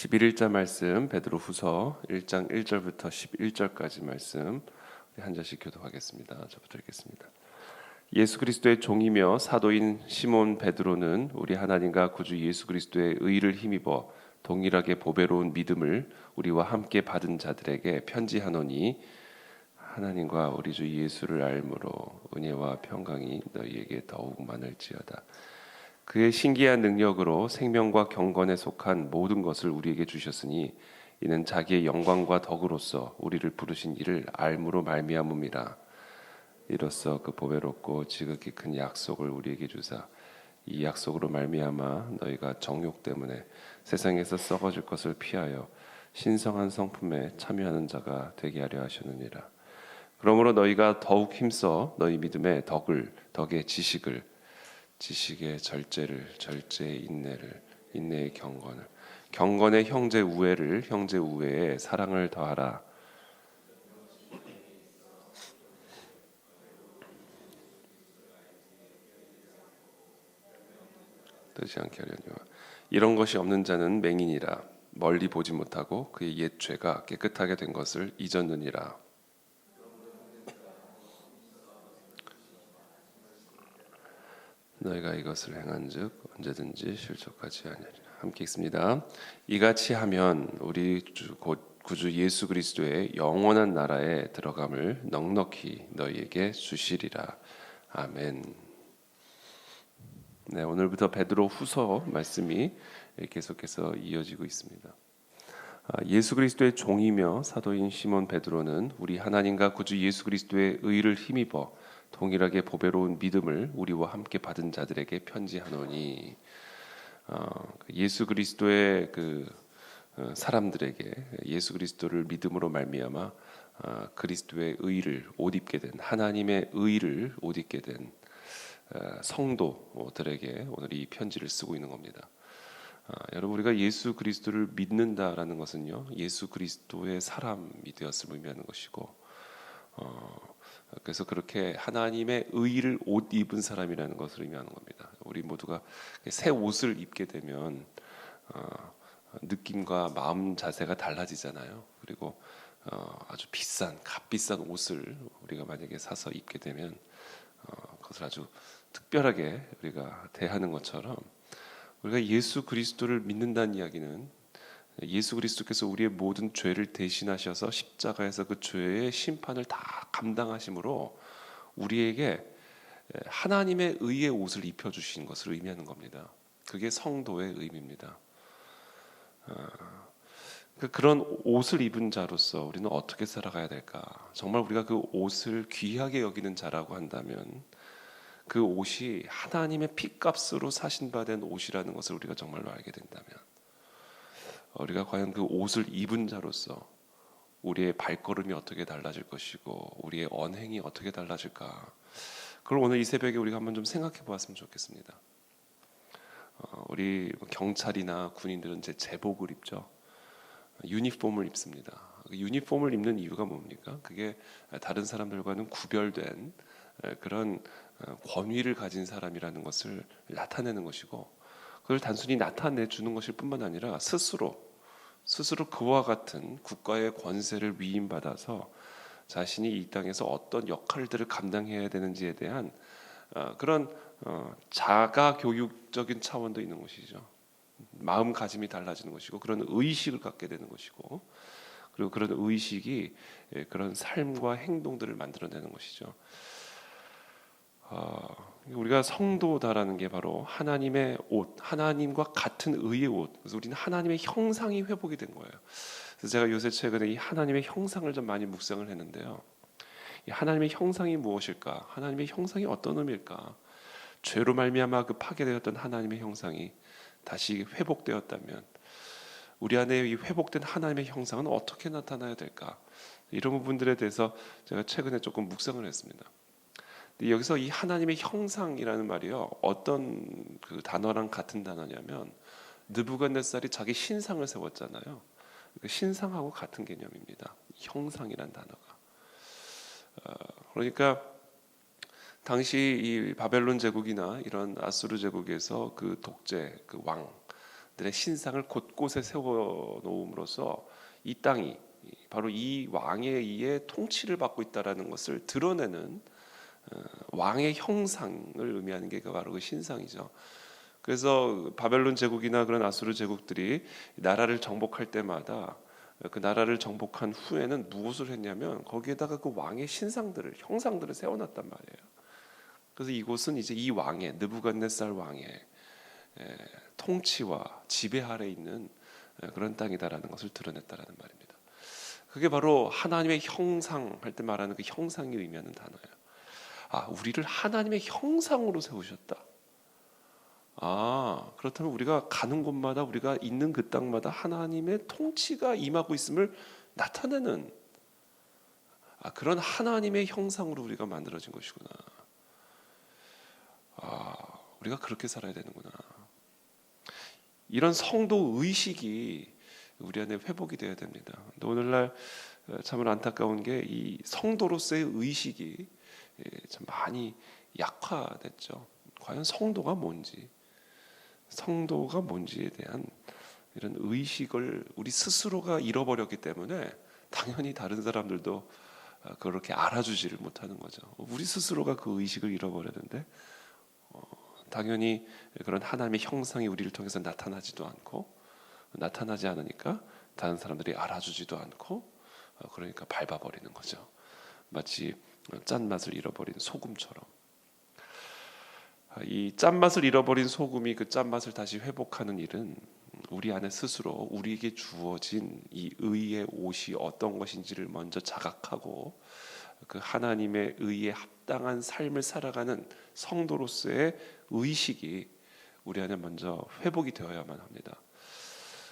11자 말씀 베드로후서 1장 1절부터 11절까지 말씀 한 절씩 교독하겠습니다. 저부터 읽겠습니다. 예수 그리스도의 종이며 사도인 시몬 베드로는 우리 하나님과 구주 예수 그리스도의 의를 힘입어 동일하게 보배로운 믿음을 우리와 함께 받은 자들에게 편지하노니 하나님과 우리 주 예수를 알므로 은혜와 평강이 너희에게 더욱 많을지어다. 그의 신기한 능력으로 생명과 경건에 속한 모든 것을 우리에게 주셨으니 이는 자기의 영광과 덕으로서 우리를 부르신 이를 알므로 말미암음이라. 이로써 그 보배롭고 지극히 큰 약속을 우리에게 주사 이 약속으로 말미암아 너희가 정욕 때문에 세상에서 썩어질 것을 피하여 신성한 성품에 참여하는 자가 되게 하려 하셨느니라. 그러므로 너희가 더욱 힘써 너희 믿음의 덕의 지식의 절제의 인내를, 인내의 경건의 형제 우애에 사랑을 더하라. 뜨지 않게 하려니와 이런 것이 없는 자는 맹인이라 멀리 보지 못하고 그의 옛 죄가 깨끗하게 된 것을 잊었느니라. 너희가 이것을 행한즉 언제든지 실족하지 아니하리라. 함께 읽습니다. 이같이 하면 우리 곧 구주 예수 그리스도의 영원한 나라에 들어감을 넉넉히 너희에게 주시리라. 아멘. 네, 오늘부터 베드로 후서 말씀이 계속해서 이어지고 있습니다. 예수 그리스도의 종이며 사도인 시몬 베드로는 우리 하나님과 구주 예수 그리스도의 의를 힘입어 동일하게 보배로운 믿음을 우리와 함께 받은 자들에게 편지하노니 예수 그리스도의 사람들에게 예수 그리스도를 믿음으로 말미암아 그리스도의 의를 옷 입게 된 하나님의 의를 옷 입게 된 성도들에게 오늘 이 편지를 쓰고 있는 겁니다. 여러분 우리가 예수 그리스도를 믿는다라는 것은요 예수 그리스도의 사람이 되었음을 의미하는 것이고 그래서 그렇게 하나님의 의를 옷 입은 사람이라는 것을 의미하는 겁니다. 우리 모두가 새 옷을 입게 되면 느낌과 마음 자세가 달라지잖아요. 그리고 아주 값비싼 옷을 우리가 만약에 사서 입게 되면 그것을 아주 특별하게 우리가 대하는 것처럼 우리가 예수 그리스도를 믿는다는 이야기는 예수 그리스도께서 우리의 모든 죄를 대신하셔서 십자가에서 그 죄의 심판을 다 감당하심으로 우리에게 하나님의 의의 옷을 입혀주신 것을 의미하는 겁니다. 그게 성도의 의미입니다. 그런 옷을 입은 자로서 우리는 어떻게 살아가야 될까? 정말 우리가 그 옷을 귀하게 여기는 자라고 한다면 그 옷이 하나님의 피값으로 사신 바 된 옷이라는 것을 우리가 정말로 알게 된다면 우리가 과연 그 옷을 입은 자로서 우리의 발걸음이 어떻게 달라질 것이고 우리의 언행이 어떻게 달라질까? 그걸 오늘 이 새벽에 우리가 한번 좀 생각해 보았으면 좋겠습니다. 우리 경찰이나 군인들은 이제 제복을 입죠. 유니폼을 입습니다. 유니폼을 입는 이유가 뭡니까? 그게 다른 사람들과는 구별된 그런 권위를 가진 사람이라는 것을 나타내는 것이고 그걸 단순히 나타내 주는 것일 뿐만 아니라 스스로 그와 같은 국가의 권세를 위임받아서 자신이 이 땅에서 어떤 역할들을 감당해야 되는지에 대한 그런 자가 교육적인 차원도 있는 것이죠. 마음가짐이 달라지는 것이고 그런 의식을 갖게 되는 것이고 그리고 그런 의식이 그런 삶과 행동들을 만들어내는 것이죠. 우리가 성도다라는 게 바로 하나님의 옷, 하나님과 같은 의의 옷. 그래서 우리는 하나님의 형상이 회복이 된 거예요. 그래서 제가 요새 최근에 이 하나님의 형상을 좀 많이 묵상을 했는데요. 이 하나님의 형상이 무엇일까? 하나님의 형상이 어떤 의미일까? 죄로 말미암아 그 파괴되었던 하나님의 형상이 다시 회복되었다면 우리 안에 이 회복된 하나님의 형상은 어떻게 나타나야 될까? 이런 부분들에 대해서 제가 최근에 조금 묵상을 했습니다. 여기서 이 하나님의 형상이라는 말이요 어떤 그 단어랑 같은 단어냐면 느부갓네살이 자기 신상을 세웠잖아요. 그 신상하고 같은 개념입니다. 형상이란 단어가. 그러니까 당시 이 바벨론 제국이나 이런 아수르 제국에서 그 독재, 그 왕, 신상을 곳곳에 세워 놓음으로써 이 땅이 바로 이 왕에 의해 통치를 받고 있다라는 것을 드러내는 왕의 형상을 의미하는 게 바로 그 신상이죠. 그래서 바벨론 제국이나 그런 아수르 제국들이 나라를 정복할 때마다 그 나라를 정복한 후에는 무엇을 했냐면 거기에다가 그 왕의 신상들을 형상들을 세워놨단 말이에요. 그래서 이곳은 이제 이 왕의 느부갓네살 왕의 통치와 지배 아래 있는 그런 땅이다라는 것을 드러냈다라는 말입니다. 그게 바로 하나님의 형상 할 때 말하는 그 형상이 의미하는 단어예요. 우리를 하나님의 형상으로 세우셨다. 그렇다면 우리가 가는 곳마다 우리가 있는 그 땅마다 하나님의 통치가 임하고 있음을 나타내는 그런 하나님의 형상으로 우리가 만들어진 것이구나. 우리가 그렇게 살아야 되는구나. 이런 성도 의식이 우리 안에 회복이 되어야 됩니다. 오늘날 참으로 안타까운 게 이 성도로서의 의식이 참 많이 약화됐죠. 과연 성도가 뭔지에 대한 이런 의식을 우리 스스로가 잃어버렸기 때문에 당연히 다른 사람들도 그렇게 알아주지를 못하는 거죠. 우리 스스로가 그 의식을 잃어버렸는데 당연히 그런 하나님의 형상이 우리를 통해서 나타나지도 않고 나타나지 않으니까 다른 사람들이 알아주지도 않고 그러니까 밟아버리는 거죠. 마치 짠맛을 잃어버린 소금처럼. 이 짠맛을 잃어버린 소금이 그 짠맛을 다시 회복하는 일은 우리 안에 스스로 우리에게 주어진 이 의의 옷이 어떤 것인지를 먼저 자각하고 그 하나님의 의에 합당한 삶을 살아가는 성도로서의 의식이 우리 안에 먼저 회복이 되어야만 합니다.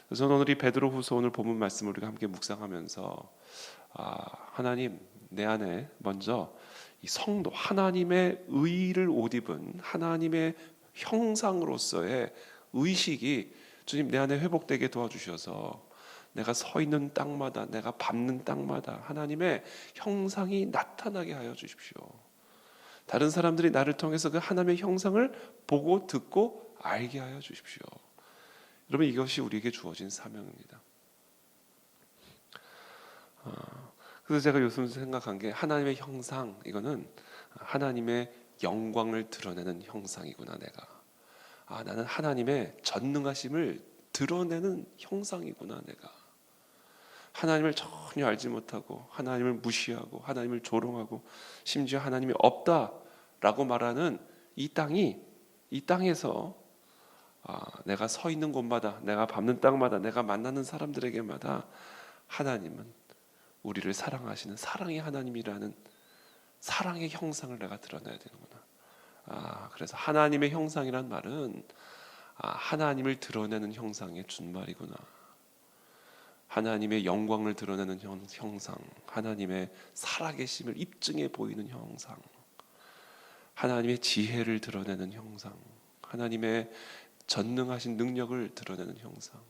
그래서 오늘 이 베드로후서 오늘 본문 말씀을 우리가 함께 묵상하면서 하나님 내 안에 먼저 이 성도 하나님의 의를 옷 입은 하나님의 형상으로서의 의식이 주님 내 안에 회복되게 도와주셔서 내가 서 있는 땅마다 내가 밟는 땅마다 하나님의 형상이 나타나게 하여 주십시오. 다른 사람들이 나를 통해서 그 하나님의 형상을 보고 듣고 알게 하여 주십시오. 여러분 이것이 우리에게 주어진 사명입니다. 그래서 제가 요즘 생각한 게 하나님의 형상 이거는 하나님의 영광을 드러내는 형상이구나. 내가 나는 하나님의 전능하심을 드러내는 형상이구나. 내가 하나님을 전혀 알지 못하고 하나님을 무시하고 하나님을 조롱하고 심지어 하나님이 없다라고 말하는 이 땅에서 내가 서 있는 곳마다 내가 밟는 땅마다 내가 만나는 사람들에게마다 하나님은 우리를 사랑하시는 사랑의 하나님이라는 사랑의 형상을 내가 드러내야 되는구나. 그래서 하나님의 형상이란 말은 하나님을 드러내는 형상의 준말이구나. 하나님의 영광을 드러내는 형상, 하나님의 살아계심을 입증해 보이는 형상, 하나님의 지혜를 드러내는 형상, 하나님의 전능하신 능력을 드러내는 형상.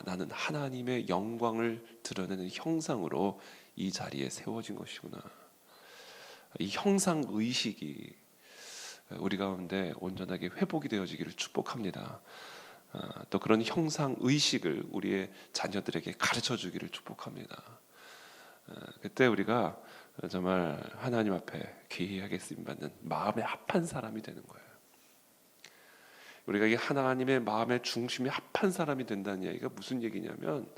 나는 하나님의 영광을 드러내는 형상으로 이 자리에 세워진 것이구나. 이 형상 의식이 우리 가운데 온전하게 회복이 되어지기를 축복합니다. 또 그런 형상 의식을 우리의 자녀들에게 가르쳐 주기를 축복합니다. 그때 우리가 정말 하나님 앞에 귀하게 쓰임 받는 마음에 합한 사람이 되는 거예요. 우리가 이 하나님의 마음의 중심에 합한 사람이 된다는 얘기가 무슨 얘기냐면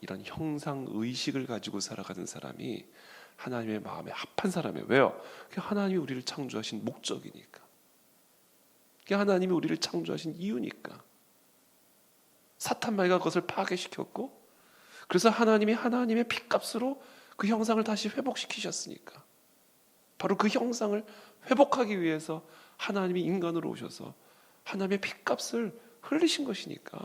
이런 형상 의식을 가지고 살아가는 사람이 하나님의 마음에 합한 사람이에요. 왜요? 그게 하나님이 우리를 창조하신 목적이니까. 그게 하나님이 우리를 창조하신 이유니까. 사탄마귀가 그것을 파괴시켰고 그래서 하나님이 하나님의 핏값으로 그 형상을 다시 회복시키셨으니까. 바로 그 형상을 회복하기 위해서 하나님이 인간으로 오셔서 하나님의 핏값을 흘리신 것이니까.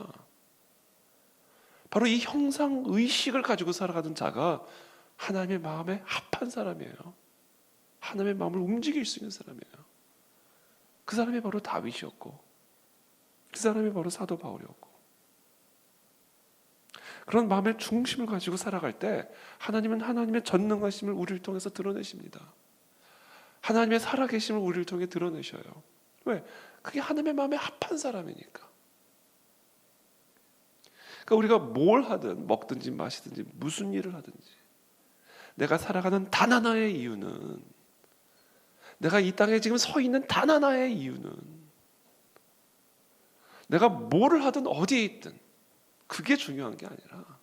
바로 이 형상 의식을 가지고 살아가는 자가 하나님의 마음에 합한 사람이에요. 하나님의 마음을 움직일 수 있는 사람이에요. 그 사람이 바로 다윗이었고 그 사람이 바로 사도 바울이었고 그런 마음의 중심을 가지고 살아갈 때 하나님은 하나님의 전능하심을 우리를 통해서 드러내십니다. 하나님의 살아계심을 우리를 통해 드러내셔요. 왜? 그게 하나님의 마음에 합한 사람이니까. 그러니까 우리가 뭘 하든 먹든지 마시든지 무슨 일을 하든지 내가 살아가는 단 하나의 이유는, 내가 이 땅에 지금 서 있는 단 하나의 이유는, 내가 뭐를 하든 어디에 있든 그게 중요한 게 아니라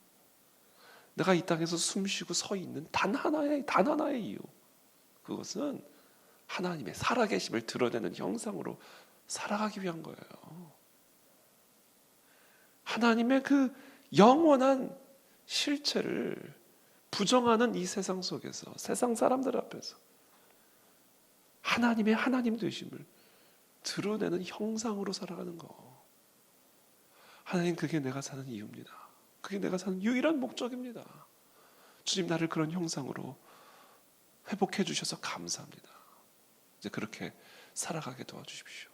내가 이 땅에서 숨쉬고 서 있는 단 하나의 이유, 그것은 하나님의 살아계심을 드러내는 형상으로 살아가기 위한 거예요. 하나님의 그 영원한 실체를 부정하는 이 세상 속에서, 세상 사람들 앞에서 하나님의 하나님 되심을 드러내는 형상으로 살아가는 거. 하나님, 그게 내가 사는 이유입니다. 그게 내가 사는 유일한 목적입니다. 주님, 나를 그런 형상으로 회복해 주셔서 감사합니다. 이제 그렇게 살아가게 도와주십시오.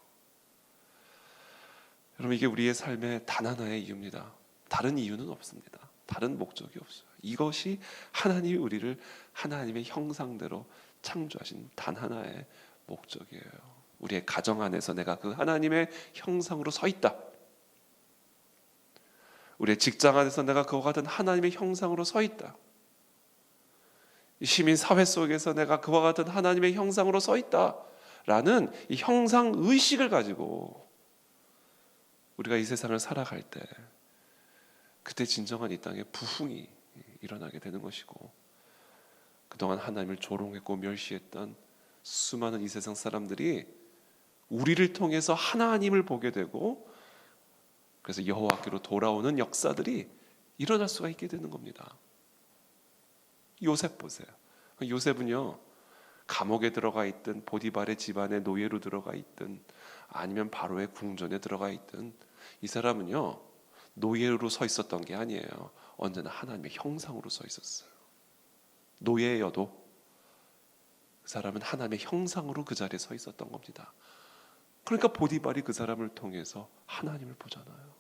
여러분, 이게 우리의 삶의 단 하나의 이유입니다. 다른 이유는 없습니다. 다른 목적이 없어요. 이것이 하나님이 우리를 하나님의 형상대로 창조하신 단 하나의 목적이에요. 우리의 가정 안에서 내가 그 하나님의 형상으로 서 있다. 우리의 직장 안에서 내가 그와 같은 하나님의 형상으로 서 있다. 시민 사회 속에서 내가 그와 같은 하나님의 형상으로 서 있다라는 이 형상 의식을 가지고 우리가 이 세상을 살아갈 때, 그때 진정한 이 땅에 부흥이 일어나게 되는 것이고, 그동안 하나님을 조롱했고 멸시했던 수많은 이 세상 사람들이 우리를 통해서 하나님을 보게 되고, 그래서 여호와께로 돌아오는 역사들이 일어날 수가 있게 되는 겁니다. 요셉 보세요. 요셉은요, 감옥에 들어가 있든 보디발의 집안에 노예로 들어가 있든 아니면 바로의 궁전에 들어가 있든, 이 사람은요 노예로 서 있었던 게 아니에요. 언제나 하나님의 형상으로 서 있었어요. 노예여도 그 사람은 하나님의 형상으로 그 자리에 서 있었던 겁니다. 그러니까 보디발이 그 사람을 통해서 하나님을 보잖아요.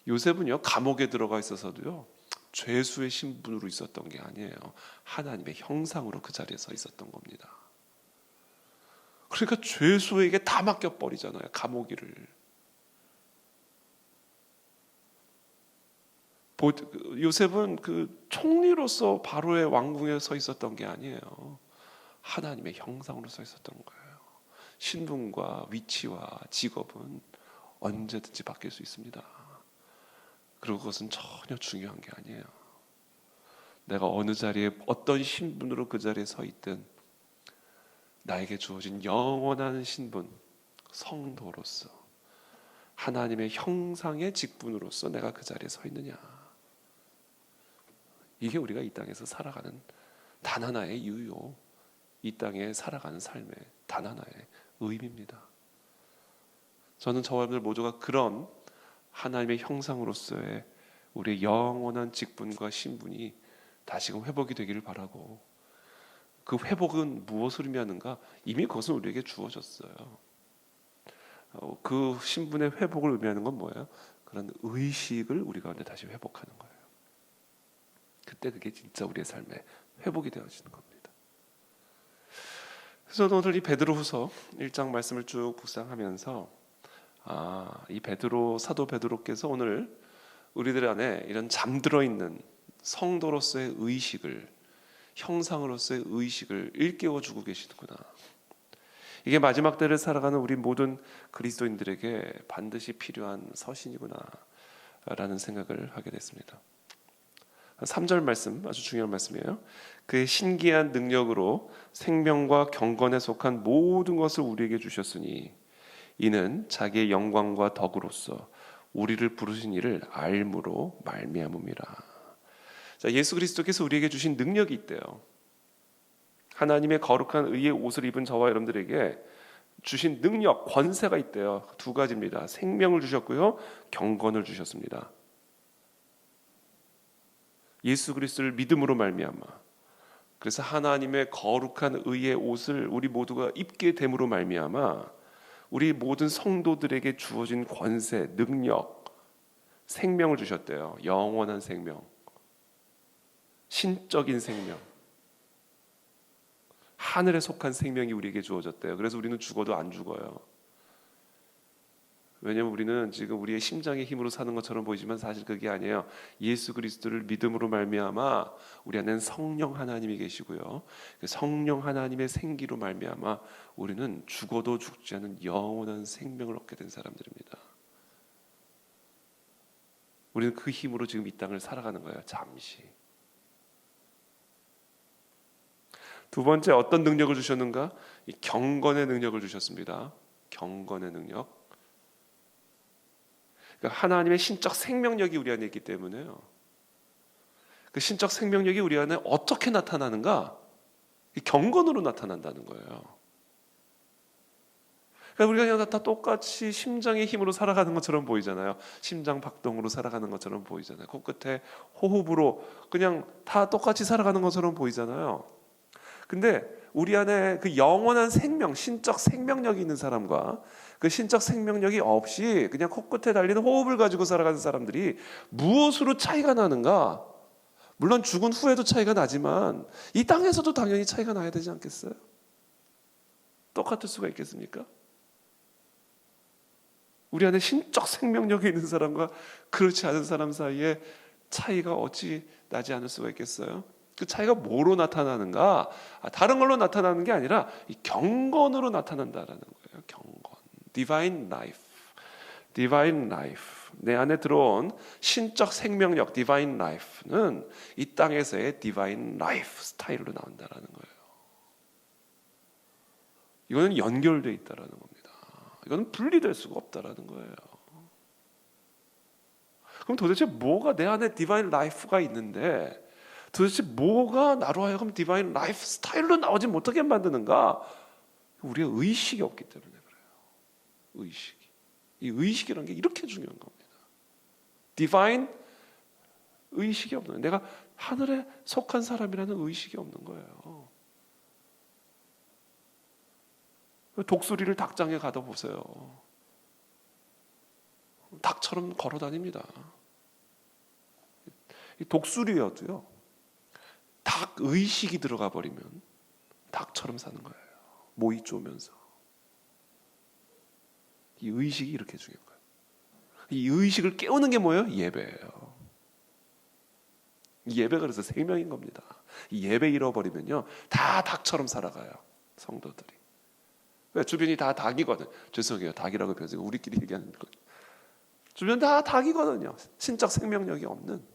요셉은요 감옥에 들어가 있어서도요 죄수의 신분으로 있었던 게 아니에요. 하나님의 형상으로 그 자리에 서 있었던 겁니다. 그러니까 죄수에게 다 맡겨버리잖아요, 감옥일을. 요셉은 그 총리로서 바로의 왕궁에 서 있었던 게 아니에요. 하나님의 형상으로 서 있었던 거예요. 신분과 위치와 직업은 언제든지 바뀔 수 있습니다. 그리고 그것은 전혀 중요한 게 아니에요. 내가 어느 자리에 어떤 신분으로 그 자리에 서 있든 나에게 주어진 영원한 신분, 성도로서 하나님의 형상의 직분으로서 내가 그 자리에 서 있느냐, 이게 우리가 이 땅에서 살아가는 단 하나의 이유요, 이 땅에 살아가는 삶의 단 하나의 의미입니다. 저는 저와 여러분들 모두가 그런 하나님의 형상으로서의 우리의 영원한 직분과 신분이 다시금 회복이 되기를 바라고, 그 회복은 무엇을 의미하는가? 이미 그것은 우리에게 주어졌어요. 그 신분의 회복을 의미하는 건 뭐예요? 그런 의식을 우리 가운데 다시 회복하는 거예요. 그때 그게 진짜 우리의 삶에 회복이 되어지는 겁니다. 그래서 저는 오늘 이 베드로후서 1장 말씀을 쭉 묵상하면서 이 사도 베드로께서 오늘 우리들 안에 이런 잠들어 있는 성도로서의 의식을, 형상으로서의 의식을 일깨워 주고 계시는구나. 이게 마지막 때를 살아가는 우리 모든 그리스도인들에게 반드시 필요한 서신이구나 라는 생각을 하게 됐습니다. 3절 말씀 아주 중요한 말씀이에요. 그의 신기한 능력으로 생명과 경건에 속한 모든 것을 우리에게 주셨으니 이는 자기의 영광과 덕으로서 우리를 부르신 이를 알므로 말미암음이라. 자, 예수 그리스도께서 우리에게 주신 능력이 있대요. 하나님의 거룩한 의의 옷을 입은 저와 여러분들에게 주신 능력, 권세가 있대요. 두 가지입니다. 생명을 주셨고요, 경건을 주셨습니다. 예수 그리스도를 믿음으로 말미암아, 그래서 하나님의 거룩한 의의 옷을 우리 모두가 입게 됨으로 말미암아 우리 모든 성도들에게 주어진 권세, 능력, 생명을 주셨대요. 영원한 생명, 신적인 생명, 하늘에 속한 생명이 우리에게 주어졌대요. 그래서 우리는 죽어도 안 죽어요. 왜냐하면 우리는 지금 우리의 심장의 힘으로 사는 것처럼 보이지만 사실 그게 아니에요. 예수 그리스도를 믿음으로 말미암아 우리 안에는 성령 하나님이 계시고요. 그 성령 하나님의 생기로 말미암아 우리는 죽어도 죽지 않은 영원한 생명을 얻게 된 사람들입니다. 우리는 그 힘으로 지금 이 땅을 살아가는 거예요. 잠시. 두 번째 어떤 능력을 주셨는가? 이 경건의 능력을 주셨습니다. 경건의 능력. 그러니까 하나님의 신적 생명력이 우리 안에 있기 때문에요. 그 신적 생명력이 우리 안에 어떻게 나타나는가? 이 경건으로 나타난다는 거예요. 그러니까 우리가 그냥 다 똑같이 심장의 힘으로 살아가는 것처럼 보이잖아요. 심장 박동으로 살아가는 것처럼 보이잖아요. 코끝에 호흡으로 그냥 다 똑같이 살아가는 것처럼 보이잖아요. 근데 우리 안에 그 영원한 생명, 신적 생명력이 있는 사람과 그 신적 생명력이 없이 그냥 코끝에 달리는 호흡을 가지고 살아가는 사람들이 무엇으로 차이가 나는가? 물론 죽은 후에도 차이가 나지만 이 땅에서도 당연히 차이가 나야 되지 않겠어요? 똑같을 수가 있겠습니까? 우리 안에 신적 생명력이 있는 사람과 그렇지 않은 사람 사이에 차이가 어찌 나지 않을 수가 있겠어요? 그 차이가 뭐로 나타나는가? 다른 걸로 나타나는 게 아니라 이 경건으로 나타난다라는 거예요. 경건, divine life, divine life. 내 안에 들어온 신적 생명력, divine life는 이 땅에서의 divine life 스타일로 나온다라는 거예요. 이거는 연결되어 있다라는 겁니다. 이거는 분리될 수가 없다라는 거예요. 그럼 도대체 뭐가 내 안에 디바인 라이프가 있는데 도대체 뭐가 나로 하여금 디바인 라이프 스타일로 나오지 못하게 만드는가? 우리가 의식이 없기 때문에 그래요. 의식이. 이 의식이라는 게 이렇게 중요한 겁니다. 디바인 의식이 없는 거예요. 내가 하늘에 속한 사람이라는 의식이 없는 거예요. 독수리를 닭장에 가다 보세요. 닭처럼 걸어 다닙니다. 이 독수리여도요. 닭 의식이 들어가 버리면 닭처럼 사는 거예요. 모이 쪼면서. 이 의식이 이렇게 중요한 거예요. 이 의식을 깨우는 게 뭐예요? 예배예요. 이 예배가 그래서 생명인 겁니다. 이 예배 잃어버리면요. 다 닭처럼 살아가요. 성도들이. 왜? 주변이 다 닭이거든. 죄송해요. 닭이라고 표현해서 우리끼리 얘기하는 거. 주변 다 닭이거든요. 신적 생명력이 없는.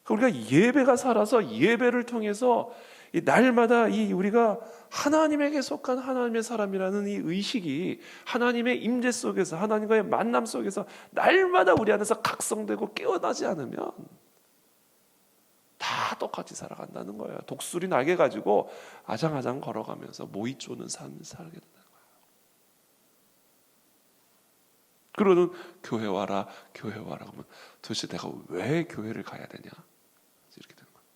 우리가 예배가 살아서 예배를 통해서 이 날마다 이 우리가 하나님에게 속한 하나님의 사람이라는 이 의식이 하나님의 임재 속에서 하나님과의 만남 속에서 날마다 우리 안에서 각성되고 깨어나지 않으면 다 똑같이 살아간다는 거예요. 독수리 날개 가지고 아장아장 걸어가면서 모이 쪼는 삶을 살게 된다는 거예요. 그러는 교회 와라, 교회 와라 그러면 도대체 내가 왜 교회를 가야 되냐? 이렇게 되는 거예요.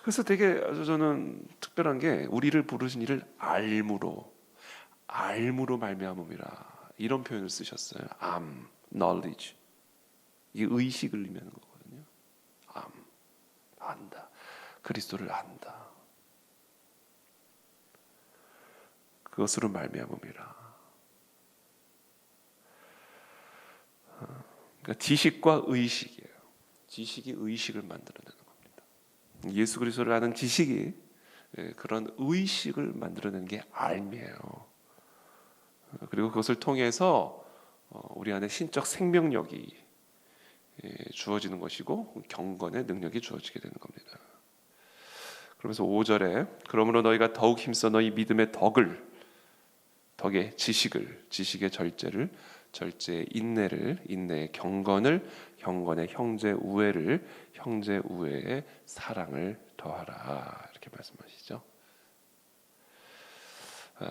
그래서 되게 저는 특별한 게 우리를 부르신 이를 알무로 말미암음이라 이런 표현을 쓰셨어요. knowledge. 이게 의식을 의미하는 거거든요. 안다. 그리스도를 안다. 그것으로 말미암음이라. 그러니까 지식과 의식이에요. 지식이 의식을 만들어내는 겁니다. 예수 그리스도를 아는 지식이 그런 의식을 만들어내는 게 알미예요. 그리고 그것을 통해서 우리 안에 신적 생명력이 주어지는 것이고 경건의 능력이 주어지게 되는 겁니다. 그러면서 5절에 그러므로 너희가 더욱 힘써 너희 믿음의 덕의 지식의 절제의 인내를, 인내의 경건을, 경건의 형제 우애를, 형제 우애의 사랑을 더하라. 이렇게 말씀하시죠.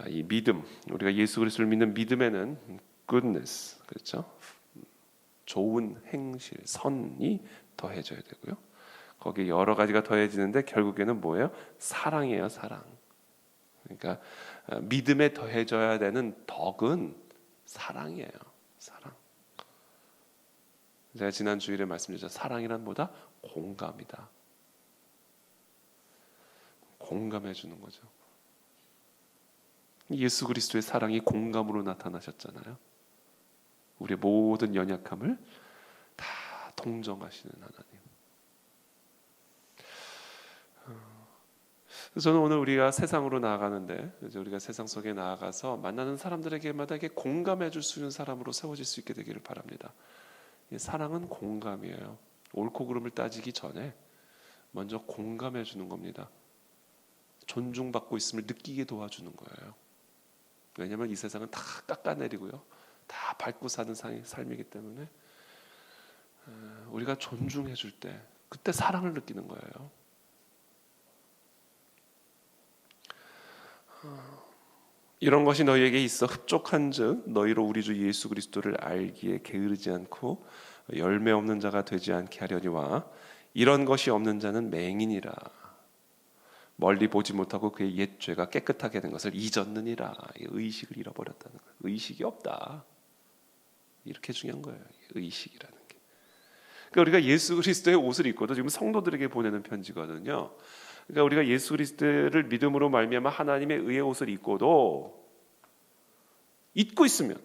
이 믿음, 우리가 예수 그리스도를 믿는 믿음에는 goodness, 그렇죠? 좋은 행실, 선이 더해져야 되고요. 거기에 여러 가지가 더해지는데 결국에는 뭐예요? 사랑이에요, 사랑. 그러니까 믿음에 더해져야 되는 덕은 사랑이에요, 사랑. 제가 지난 주일에 말씀드렸죠. 사랑이란 뭐다? 공감이다. 공감해 주는 거죠. 예수 그리스도의 사랑이 공감으로 나타나셨잖아요. 우리의 모든 연약함을 다 동정하시는 하나님. 저는 오늘 우리가 세상으로 나아가는데, 이제 우리가 세상 속에 나아가서 만나는 사람들에게마다 공감해 줄 수 있는 사람으로 세워질 수 있게 되기를 바랍니다. 사랑은 공감이에요. 옳고 그름을 따지기 전에 먼저 공감해 주는 겁니다. 존중받고 있음을 느끼게 도와주는 거예요. 왜냐하면 이 세상은 다 깎아내리고요, 다 밟고 사는 삶이기 때문에 우리가 존중해 줄 때 그때 사랑을 느끼는 거예요. 이런 것이 너희에게 있어 흡족한즉 너희로 우리 주 예수 그리스도를 알기에 게으르지 않고 열매 없는 자가 되지 않게 하려니와 이런 것이 없는 자는 맹인이라. 멀리 보지 못하고 그의 옛 죄가 깨끗하게 된 것을 잊었느니라. 의식을 잃어버렸다는 거예요. 의식이 없다. 이렇게 중요한 거예요. 의식이라는 게. 그러니까 우리가 예수 그리스도의 옷을 입고도, 지금 성도들에게 보내는 편지거든요. 그러니까 우리가 예수 그리스도를 믿음으로 말미암아 하나님의 의의 옷을 입고도 잊고 있으면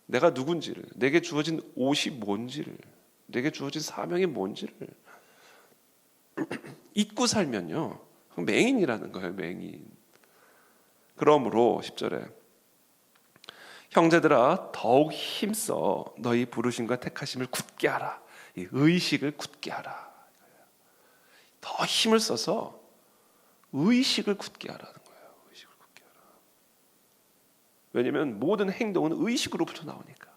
내가 누군지를, 내게 주어진 옷이 뭔지를, 내게 주어진 사명이 뭔지를 잊고 살면요, 맹인이라는 거예요. 맹인. 그러므로 10절에 형제들아 더욱 힘써 너희 부르심과 택하심을 굳게 하라. 이 의식을 굳게 하라. 더 힘을 써서 의식을 굳게 하라는 거예요. 의식을 굳게 하라. 왜냐하면 모든 행동은 의식으로부터 나오니까.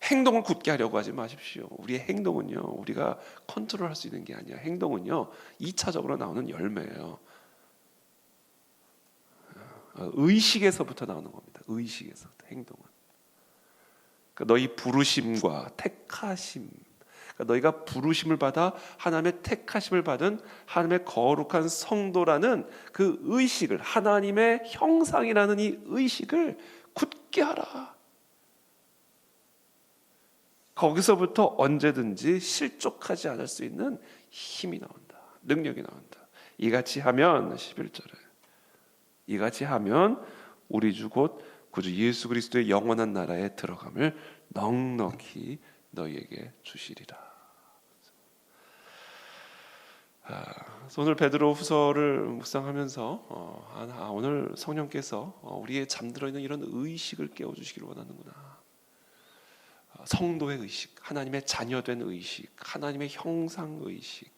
행동을 굳게 하려고 하지 마십시오. 우리의 행동은요, 우리가 컨트롤할 수 있는 게 아니야. 행동은요, 2차적으로 나오는 열매예요. 의식에서부터 나오는 겁니다. 의식에서부터 행동은. 그러니까 너희 부르심과 택하심, 그러니까 너희가 부르심을 받아 하나님의 택하심을 받은 하나님의 거룩한 성도라는 그 의식을, 하나님의 형상이라는 이 의식을 굳게 하라. 거기서부터 언제든지 실족하지 않을 수 있는 힘이 나온다. 능력이 나온다. 이같이 하면 11절에 이같이 하면 우리 주 곧 구주 예수 그리스도의 영원한 나라에 들어감을 넉넉히 너희에게 주시리라. 오늘 베드로 후서를 묵상하면서 오늘 성령께서 우리의 잠들어 있는 이런 의식을 깨워주시기를 원하는구나. 성도의 의식, 하나님의 자녀된 의식, 하나님의 형상 의식,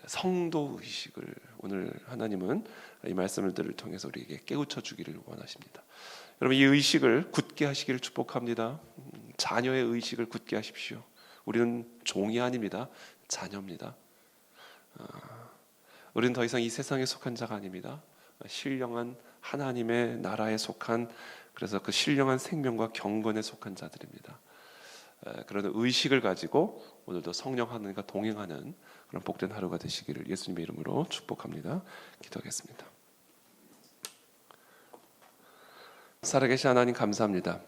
성도 의식을 오늘 하나님은 이 말씀들을 통해서 우리에게 깨우쳐 주기를 원하십니다. 여러분, 이 의식을 굳게 하시기를 축복합니다. 자녀의 의식을 굳게 하십시오. 우리는 종이 아닙니다. 자녀입니다. 우리는 더 이상 이 세상에 속한 자가 아닙니다. 신령한 하나님의 나라에 속한, 그래서 그 신령한 생명과 경건에 속한 자들입니다. 그런 의식을 가지고 오늘도 성령 하나님과 동행하는 그런 복된 하루가 되시기를 예수님의 이름으로 축복합니다. 기도하겠습니다. 살아계신 하나님 감사합니다.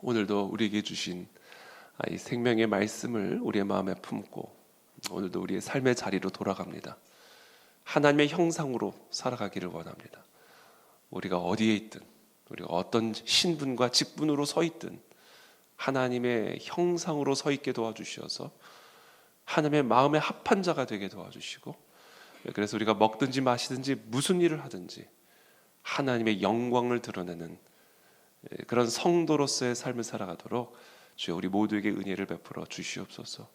오늘도 우리에게 주신 이 생명의 말씀을 우리의 마음에 품고 오늘도 우리의 삶의 자리로 돌아갑니다. 하나님의 형상으로 살아가기를 원합니다. 우리가 어디에 있든, 우리가 어떤 신분과 직분으로 서 있든 하나님의 형상으로 서 있게 도와주셔서 하나님의 마음에 합한 자가 되게 도와주시고, 그래서 우리가 먹든지 마시든지 무슨 일을 하든지 하나님의 영광을 드러내는 그런 성도로서의 삶을 살아가도록 주여 우리 모두에게 은혜를 베풀어 주시옵소서.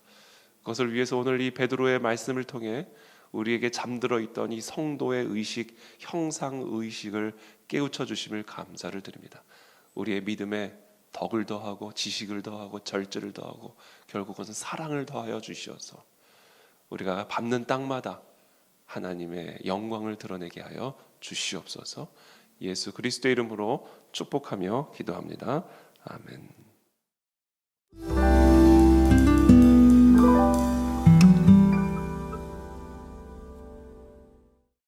그것을 위해서 오늘 이 베드로의 말씀을 통해 우리에게 잠들어 있던 이 성도의 의식, 형상 의식을 깨우쳐 주심을 감사를 드립니다. 우리의 믿음에 덕을 더하고 지식을 더하고 절제를 더하고 결국은 사랑을 더하여 주시어서 우리가 밟는 땅마다 하나님의 영광을 드러내게 하여 주시옵소서. 예수 그리스도의 이름으로 축복하며 기도합니다. 아멘.